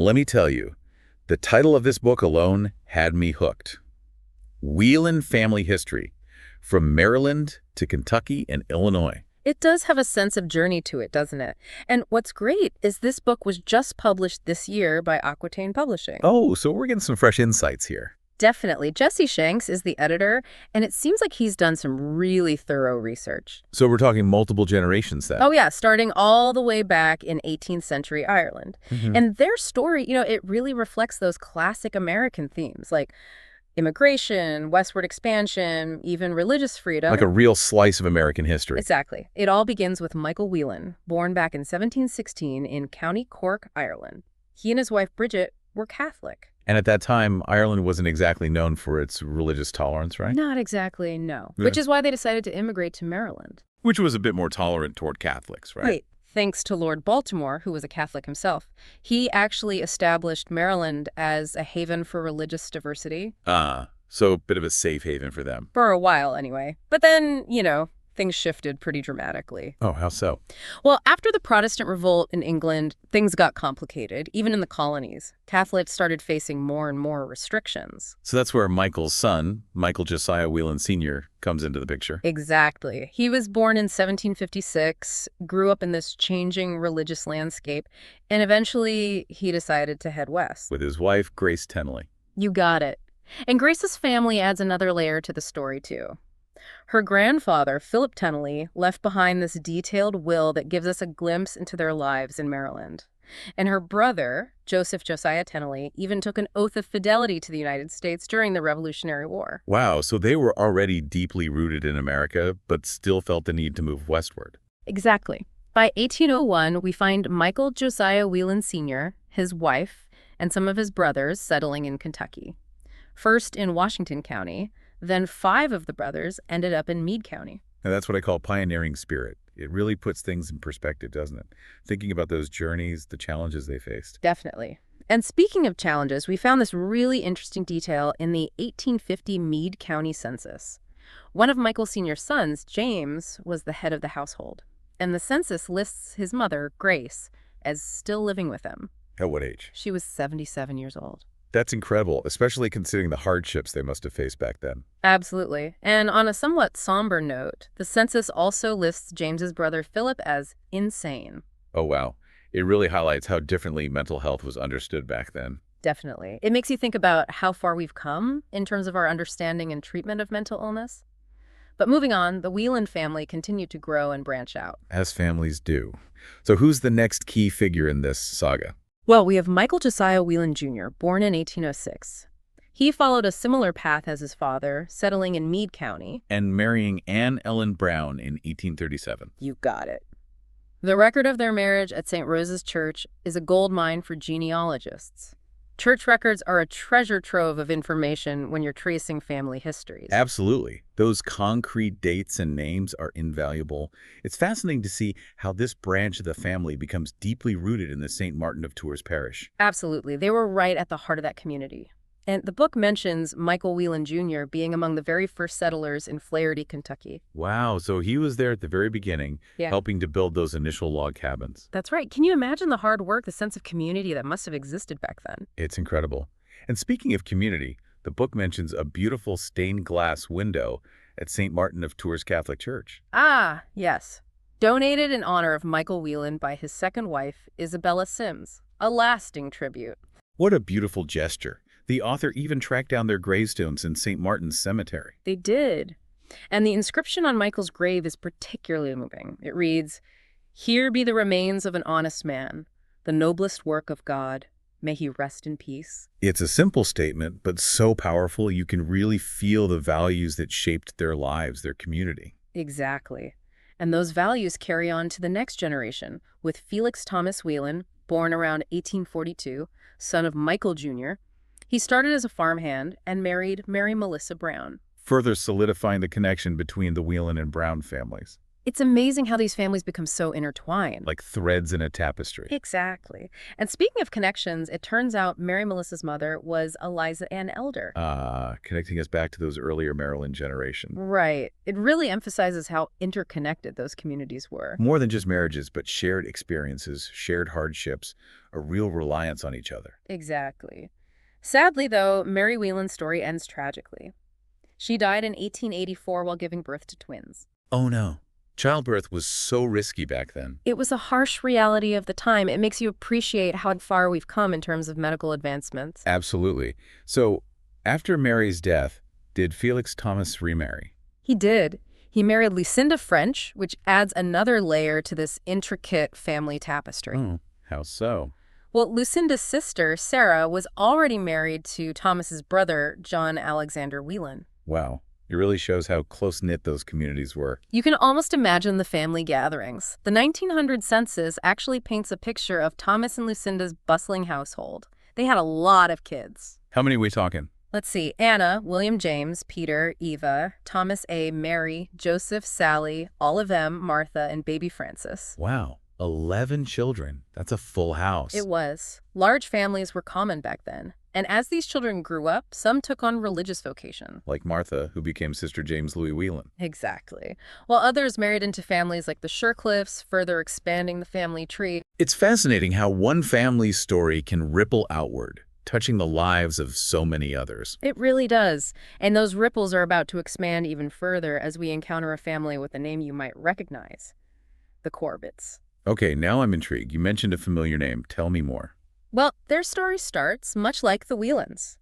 Let me tell you, the title of this book alone had me hooked. Whelan Family History, from Maryland to Kentucky and Illinois. It does have a sense of journey to it, doesn't it? And what's great is this book was just published this year by Aquitaine Publishing. Oh, so we're getting some fresh insights here. Definitely. Jesse Shanks is the editor, and it seems like he's done some really thorough research. So we're talking multiple generations then. Oh, yeah, starting all the way back in 18th century Ireland. And their story, it really reflects those classic American themes like immigration, westward expansion, even religious freedom. Like a real slice of American history. Exactly. It all begins with Michael Whelan, born back in 1716 in County Cork, Ireland. He and his wife, Bridget, were Catholic. And at that time, Ireland wasn't exactly known for its religious tolerance, right? Not exactly, no. Yeah. Which is why they decided to immigrate to Maryland. Which was a bit more tolerant toward Catholics, right? Right. Thanks to Lord Baltimore, who was a Catholic himself. He actually established Maryland as a haven for religious diversity. So a bit of a safe haven for them. For a while, anyway. But then, things shifted pretty dramatically. Oh, how so? Well, after the Protestant revolt in England, things got complicated, even in the colonies. Catholics started facing more and more restrictions. So that's where Michael's son, Michael Josiah Whelan Sr., comes into the picture. Exactly. He was born in 1756, grew up in this changing religious landscape, and eventually he decided to head west. With his wife, Grace Tenley. You got it. And Grace's family adds another layer to the story, too. Her grandfather, Philip Tenley, left behind this detailed will that gives us a glimpse into their lives in Maryland. And her brother, Joseph Josiah Tenley, even took an oath of fidelity to the United States during the Revolutionary War. Wow, so they were already deeply rooted in America, but still felt the need to move westward. Exactly. By 1801, we find Michael Josiah Whelan Sr., his wife, and some of his brothers settling in Kentucky. First in Washington County, then 5 of the brothers ended up in Meade County. Now, that's what I call pioneering spirit. It really puts things in perspective, doesn't it? Thinking about those journeys, the challenges they faced. Definitely. And speaking of challenges, we found this really interesting detail in the 1850 Meade County census. One of Michael Sr.'s sons, James, was the head of the household. And the census lists his mother, Grace, as still living with him. At what age? She was 77 years old. That's incredible, especially considering the hardships they must have faced back then. Absolutely. And on a somewhat somber note, the census also lists James's brother Philip as insane. Oh, wow. It really highlights how differently mental health was understood back then. Definitely. It makes you think about how far we've come in terms of our understanding and treatment of mental illness. But moving on, the Whelan family continued to grow and branch out. As families do. So who's the next key figure in this saga? Well, we have Michael Josiah Whelan Jr., born in 1806. He followed a similar path as his father, settling in Meade County. And marrying Anne Ellen Brown in 1837. You got it. The record of their marriage at St. Rose's Church is a goldmine for genealogists. Church records are a treasure trove of information when you're tracing family histories. Absolutely. Those concrete dates and names are invaluable. It's fascinating to see how this branch of the family becomes deeply rooted in the St. Martin of Tours parish. Absolutely. They were right at the heart of that community. And the book mentions Michael Whelan Jr. being among the very first settlers in Flaherty, Kentucky. Wow, so he was there at the very beginning, Yeah. helping to build those initial log cabins. That's right. Can you imagine the hard work, the sense of community that must have existed back then? It's incredible. And speaking of community, the book mentions a beautiful stained glass window at St. Martin of Tours Catholic Church. Ah, yes. Donated in honor of Michael Whelan by his second wife, Isabella Sims. A lasting tribute. What a beautiful gesture. The author even tracked down their gravestones in St. Martin's Cemetery. They did. And the inscription on Michael's grave is particularly moving. It reads, "Here be the remains of an honest man, the noblest work of God. May he rest in peace." It's a simple statement, but so powerful you can really feel the values that shaped their lives, their community. Exactly. And those values carry on to the next generation, with Felix Thomas Whelan, born around 1842, son of Michael Jr. He started as a farmhand and married Mary Melissa Brown. Further solidifying the connection between the Whelan and Brown families. It's amazing how these families become so intertwined. Like threads in a tapestry. Exactly. And speaking of connections, it turns out Mary Melissa's mother was Eliza Ann Elder. Connecting us back to those earlier Maryland generations. Right. It really emphasizes how interconnected those communities were. More than just marriages, but shared experiences, shared hardships, a real reliance on each other. Exactly. Sadly, though, Mary Whelan's story ends tragically. She died in 1884 while giving birth to twins. Oh no. Childbirth was so risky back then. It was a harsh reality of the time. It makes you appreciate how far we've come in terms of medical advancements. Absolutely. So, after Mary's death, did Felix Thomas remarry? He did. He married Lucinda French, which adds another layer to this intricate family tapestry. Oh, how so? Well, Lucinda's sister, Sarah, was already married to Thomas's brother, John Alexander Whelan. Wow. It really shows how close-knit those communities were. You can almost imagine the family gatherings. The 1900 census actually paints a picture of Thomas and Lucinda's bustling household. They had a lot of kids. How many are we talking? Let's see. Anna, William James, Peter, Eva, Thomas A., Mary, Joseph, Sally, Olive M., Martha, and baby Francis. Wow. 11 children. That's a full house. It was. Large families were common back then. And as these children grew up, some took on religious vocation. Like Martha, who became Sister James Louis Whelan. Exactly. While others married into families like the Shercliffes, further expanding the family tree. It's fascinating how one family's story can ripple outward, touching the lives of so many others. It really does. And those ripples are about to expand even further as we encounter a family with a name you might recognize. The Corbetts. Okay, now I'm intrigued. You mentioned a familiar name. Tell me more. Well, their story starts much like the Whelans.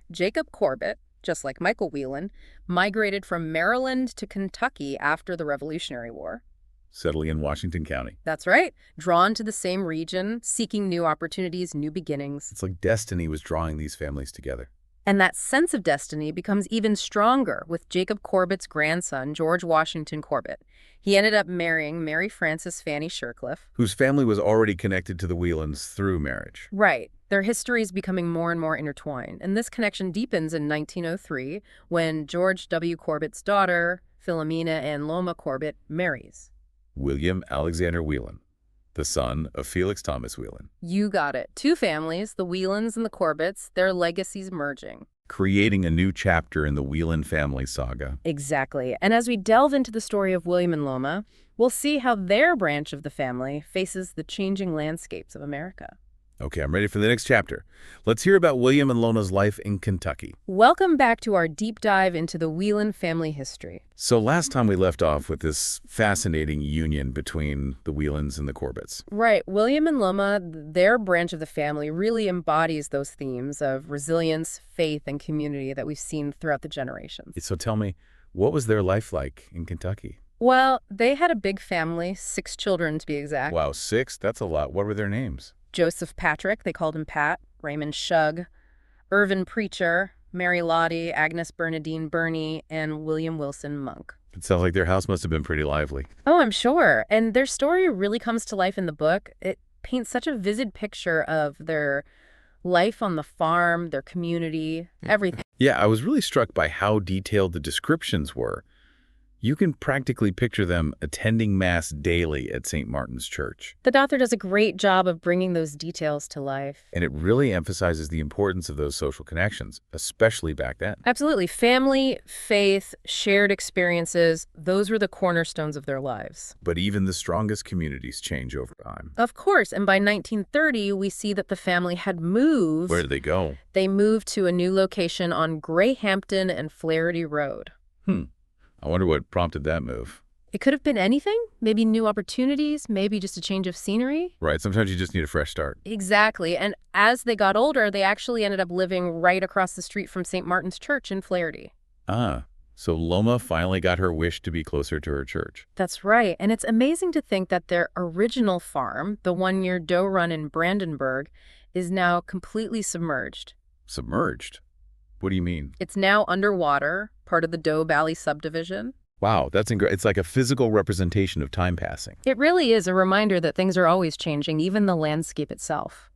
Jacob Corbett, just like Michael Whelan, migrated from Maryland to Kentucky after the Revolutionary War. Settling in Washington County. That's right. Drawn to the same region, seeking new opportunities, new beginnings. It's like destiny was drawing these families together. And that sense of destiny becomes even stronger with Jacob Corbett's grandson, George Washington Corbett. He ended up marrying Mary Frances Fanny Shercliffe. Whose family was already connected to the Whelans through marriage. Right. Their history is becoming more and more intertwined. And this connection deepens in 1903 when George W. Corbett's daughter, Philomena Ann Loma Corbett, marries. William Alexander Whelan, the son of Felix Thomas Whelan. You got it. Two families, the Whelans and the Corbetts, their legacies merging. Creating a new chapter in the Whelan family saga. Exactly. And as we delve into the story of William and Loma, we'll see how their branch of the family faces the changing landscapes of America. Okay, I'm ready for the next chapter. Let's hear about William and Lona's life in Kentucky. Welcome back to our deep dive into the Whelan family history. So last time we left off with this fascinating union between the Whelans and the Corbetts. Right. William and Loma, their branch of the family, really embodies those themes of resilience, faith, and community that we've seen throughout the generations. So tell me, what was their life like in Kentucky? Well, they had a big family, 6 children to be exact. Wow, 6? That's a lot. What were their names? Joseph Patrick, they called him Pat, Raymond Shug, Irvin Preacher, Mary Lottie, Agnes Bernadine Burney, and William Wilson Monk. It sounds like their house must have been pretty lively. Oh, I'm sure. And their story really comes to life in the book. It paints such a vivid picture of their life on the farm, their community, everything. Yeah, I was really struck by how detailed the descriptions were. You can practically picture them attending Mass daily at St. Martin's Church. The author does a great job of bringing those details to life. And it really emphasizes the importance of those social connections, especially back then. Absolutely. Family, faith, shared experiences, those were the cornerstones of their lives. But even the strongest communities change over time. Of course. And by 1930, we see that the family had moved. Where did they go? They moved to a new location on Grayhampton and Flaherty Road. I wonder what prompted that move. It could have been anything. Maybe new opportunities, maybe just a change of scenery. Right, sometimes you just need a fresh start. Exactly. And as they got older, they actually ended up living right across the street from St. Martin's Church in Flaherty. Ah, so Loma finally got her wish to be closer to her church. That's right. And it's amazing to think that their original farm, the one near Doe Run in Brandenburg, is now completely submerged. Submerged? What do you mean? It's now underwater, part of the Doe Valley subdivision. Wow, that's incredible. It's like a physical representation of time passing. It really is a reminder that things are always changing, even the landscape itself.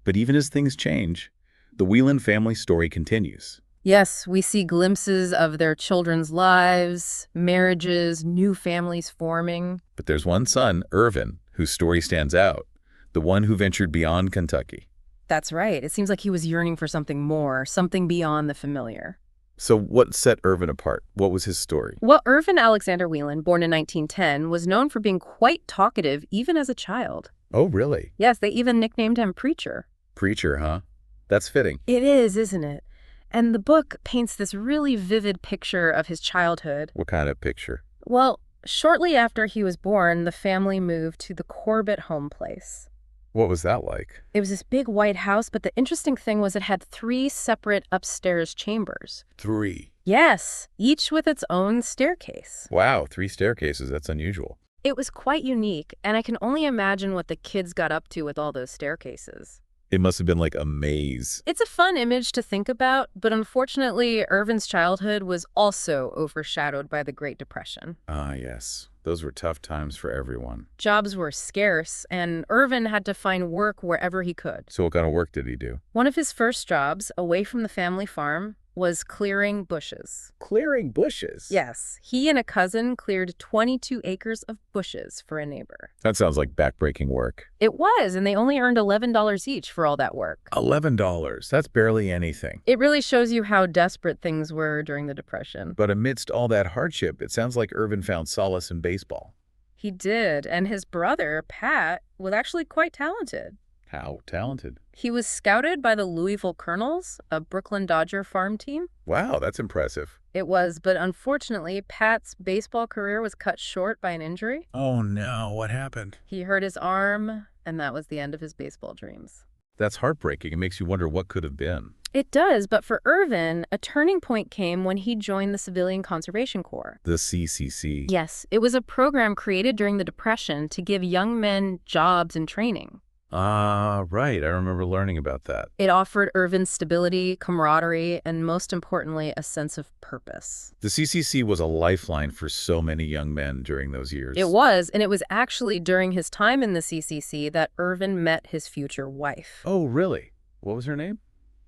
But even as things change, the Whelan family story continues. Yes, we see glimpses of their children's lives, marriages, new families forming. But there's one son, Irvin, whose story stands out, the one who ventured beyond Kentucky. That's right. It seems like he was yearning for something more, something beyond the familiar. So what set Irvin apart? What was his story? Well, Irvin Alexander Whelan, born in 1910, was known for being quite talkative even as a child. Oh, really? Yes, they even nicknamed him Preacher. Preacher, huh? That's fitting. It is, isn't it? And the book paints this really vivid picture of his childhood. What kind of picture? Well, shortly after he was born, the family moved to the Corbett home place. What was that like? It was this big white house, but the interesting thing was it had 3 separate upstairs chambers. 3. Yes, each with its own staircase. Wow, 3 staircases. That's unusual. It was quite unique, and I can only imagine what the kids got up to with all those staircases. It must have been like a maze. It's a fun image to think about, but unfortunately, Irvin's childhood was also overshadowed by the Great Depression. Ah, yes. Those were tough times for everyone. Jobs were scarce, and Irvin had to find work wherever he could. So what kind of work did he do? One of his first jobs, away from the family farm, was clearing bushes. Clearing bushes? Yes, he and a cousin cleared 22 acres of bushes for a neighbor. That sounds like backbreaking work. It was, and they only earned $11 each for all that work. $11. That's barely anything. It really shows you how desperate things were during the Depression. But amidst all that hardship, it sounds like Irvin found solace in baseball. He did, and his brother, Pat, was actually quite talented. How talented. He was scouted by the Louisville Colonels, a Brooklyn Dodger farm team. Wow, that's impressive. It was, but unfortunately, Pat's baseball career was cut short by an injury. Oh no, what happened? He hurt his arm, and that was the end of his baseball dreams. That's heartbreaking. It makes you wonder what could have been. It does, but for Irvin, a turning point came when he joined the Civilian Conservation Corps. The CCC. Yes, it was a program created during the Depression to give young men jobs and training. Ah, right. I remember learning about that. It offered Irvin stability, camaraderie, and most importantly, a sense of purpose. The CCC was a lifeline for so many young men during those years. It was, and it was actually during his time in the CCC that Irvin met his future wife. Oh, really? What was her name?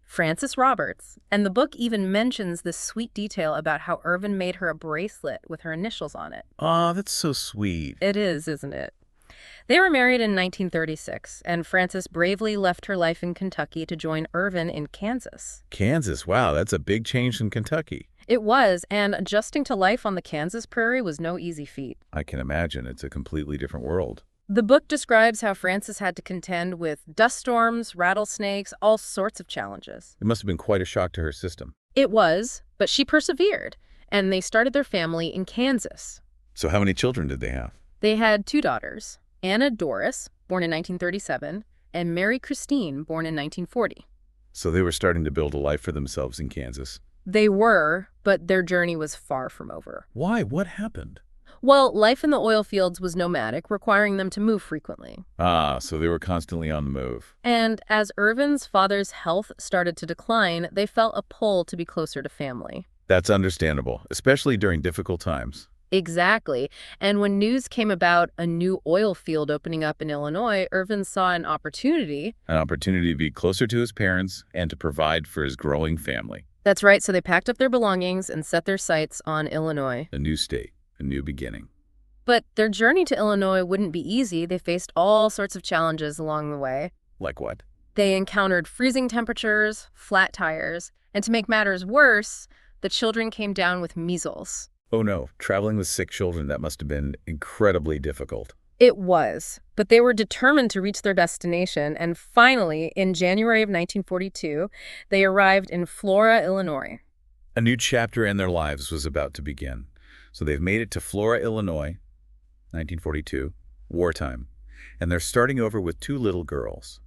Frances Roberts. And the book even mentions this sweet detail about how Irvin made her a bracelet with her initials on it. Ah, that's so sweet. It is, isn't it? They were married in 1936, and Frances bravely left her life in Kentucky to join Irvin in Kansas. Kansas. Wow, that's a big change in Kentucky. It was, and adjusting to life on the Kansas prairie was no easy feat. I can imagine. It's a completely different world. The book describes how Frances had to contend with dust storms, rattlesnakes, all sorts of challenges. It must have been quite a shock to her system. It was, but she persevered, and they started their family in Kansas. So how many children did they have? They had 2 daughters, Anna Doris, born in 1937, and Mary Christine, born in 1940. So they were starting to build a life for themselves in Kansas. They were, but their journey was far from over. Why? What happened? Well, life in the oil fields was nomadic, requiring them to move frequently. Ah, so they were constantly on the move. And as Irvin's father's health started to decline, they felt a pull to be closer to family. That's understandable, especially during difficult times. Exactly. And when news came about a new oil field opening up in Illinois, Irvin saw an opportunity. An opportunity to be closer to his parents and to provide for his growing family. That's right, so they packed up their belongings and set their sights on Illinois. A new state, a new beginning. But their journey to Illinois wouldn't be easy. They faced all sorts of challenges along the way. Like what? They encountered freezing temperatures, flat tires, and to make matters worse, the children came down with measles. Oh no, traveling with sick children, that must have been incredibly difficult. It was, but they were determined to reach their destination, and finally, in January of 1942, they arrived in Flora, Illinois. A new chapter in their lives was about to begin. So they've made it to Flora, Illinois, 1942, wartime, and they're starting over with 2 little girls.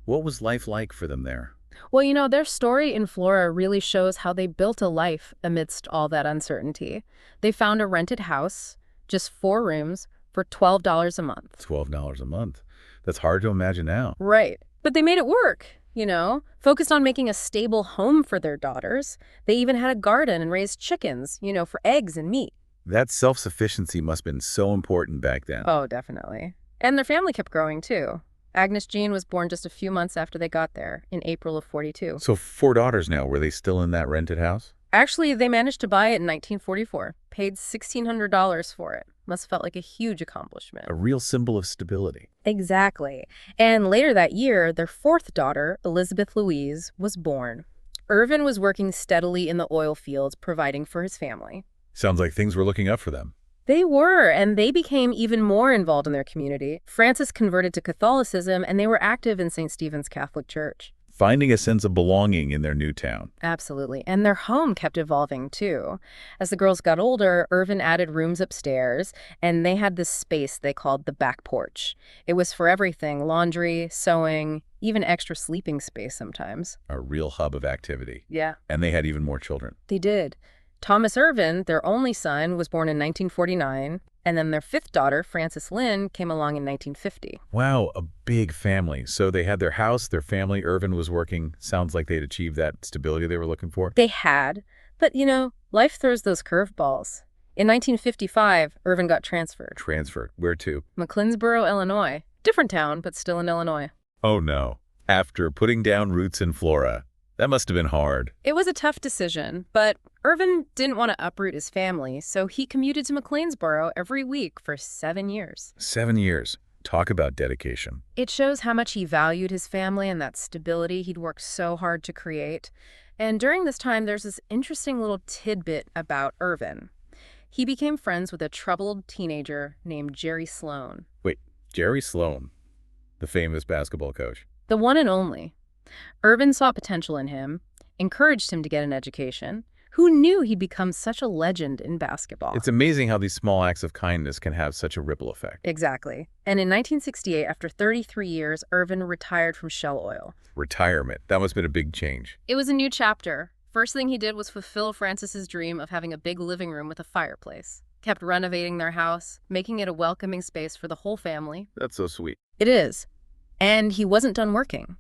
What was life like for them there? Well, you know, their story in Flora really shows how they built a life amidst all that uncertainty. They found a rented house, just 4 rooms, for $12 a month. $12 a month. That's hard to imagine now. Right. But they made it work, you know, focused on making a stable home for their daughters. They even had a garden and raised chickens, you know, for eggs and meat. That self-sufficiency must have been so important back then. Oh, definitely. And their family kept growing, too. Agnes Jean was born just a few months after they got there, in April of 42. So 4 daughters now. Were they still in that rented house? Actually, they managed to buy it in 1944, paid $1,600 for it. Must have felt like a huge accomplishment. A real symbol of stability. Exactly. And later that year, their 4th daughter, Elizabeth Louise, was born. Irvin was working steadily in the oil fields, providing for his family. Sounds like things were looking up for them. They were, and they became even more involved in their community. Francis converted to Catholicism, and they were active in St. Stephen's Catholic Church. Finding a sense of belonging in their new town. Absolutely. And their home kept evolving, too. As the girls got older, Irvin added rooms upstairs, and they had this space they called the back porch. It was for everything: laundry, sewing, even extra sleeping space sometimes. A real hub of activity. Yeah. And they had even more children. They did. Thomas Irvin, their only son, was born in 1949, and then their fifth daughter, Frances Lynn, came along in 1950. Wow, a big family. So they had their house, their family. Irvin was working. Sounds like they'd achieved that stability they were looking for. They had, but life throws those curveballs. In 1955, Irvin got transferred. Transferred. Where to? McLeansboro, Illinois. Different town, but still in Illinois. Oh no. After putting down roots in Flora. That must have been hard. It was a tough decision, but Irvin didn't want to uproot his family, so he commuted to McLeansboro every week for 7 years. 7 years. Talk about dedication. It shows how much he valued his family and that stability he'd worked so hard to create. And during this time, there's this interesting little tidbit about Irvin. He became friends with a troubled teenager named Jerry Sloan. Wait, Jerry Sloan, the famous basketball coach. The one and only. Irvin saw potential in him, encouraged him to get an education. Who knew he'd become such a legend in basketball? It's amazing how these small acts of kindness can have such a ripple effect. Exactly. And in 1968, after 33 years, Irvin retired from Shell Oil. Retirement. That must have been a big change. It was a new chapter. First thing he did was fulfill Francis's dream of having a big living room with a fireplace. Kept renovating their house, making it a welcoming space for the whole family. That's so sweet. It is. And he wasn't done working.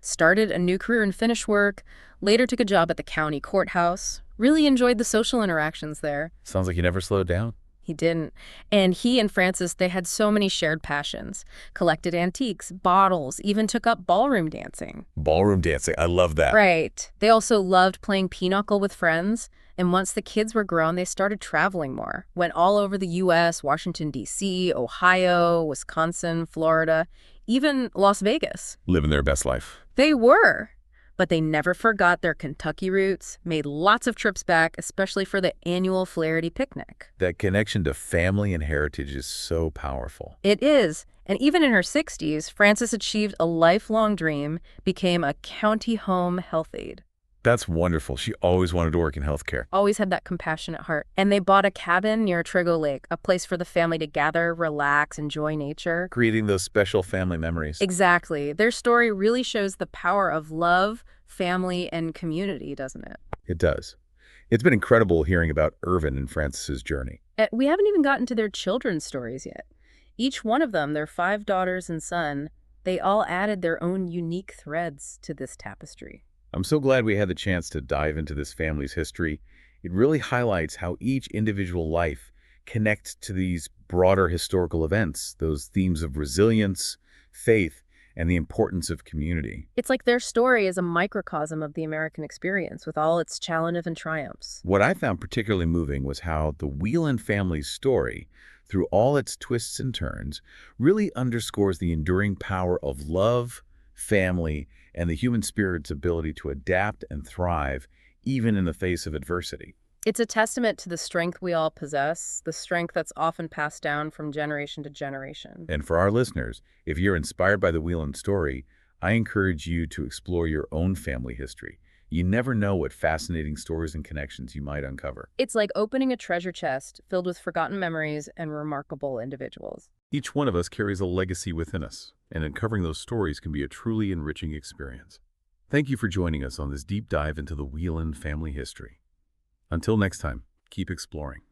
Started a new career in finish work, later took a job at the county courthouse, really enjoyed the social interactions there. Sounds like you never slowed down. He didn't. And he and Frances, they had so many shared passions. Collected antiques, bottles, even took up ballroom dancing. Ballroom dancing. I love that. Right. They also loved playing pinochle with friends. And once the kids were grown, they started traveling more. Went all over the U.S., Washington, D.C., Ohio, Wisconsin, Florida, even Las Vegas. Living their best life. They were. But they never forgot their Kentucky roots, made lots of trips back, especially for the annual Flaherty picnic. That connection to family and heritage is so powerful. It is. And even in her 60s, Frances achieved a lifelong dream, became a county home health aide. That's wonderful. She always wanted to work in healthcare. Always had that compassionate heart. And they bought a cabin near Trigo Lake, a place for the family to gather, relax, enjoy nature. Creating those special family memories. Exactly. Their story really shows the power of love, family, and community, doesn't it? It does. It's been incredible hearing about Irvin and Frances's journey. We haven't even gotten to their children's stories yet. Each one of them, their 5 daughters and son, they all added their own unique threads to this tapestry. I'm so glad we had the chance to dive into this family's history. It really highlights how each individual life connects to these broader historical events, those themes of resilience, faith, and the importance of community. It's like their story is a microcosm of the American experience with all its challenges and triumphs. What I found particularly moving was how the Whelan family's story, through all its twists and turns, really underscores the enduring power of love, family, and the human spirit's ability to adapt and thrive even in the face of adversity. It's a testament to the strength we all possess, the strength that's often passed down from generation to generation. And for our listeners, if you're inspired by the Whelan story, I encourage you to explore your own family history. You never know what fascinating stories and connections you might uncover. It's like opening a treasure chest filled with forgotten memories and remarkable individuals. Each one of us carries a legacy within us, and uncovering those stories can be a truly enriching experience. Thank you for joining us on this deep dive into the Whelan family history. Until next time, keep exploring.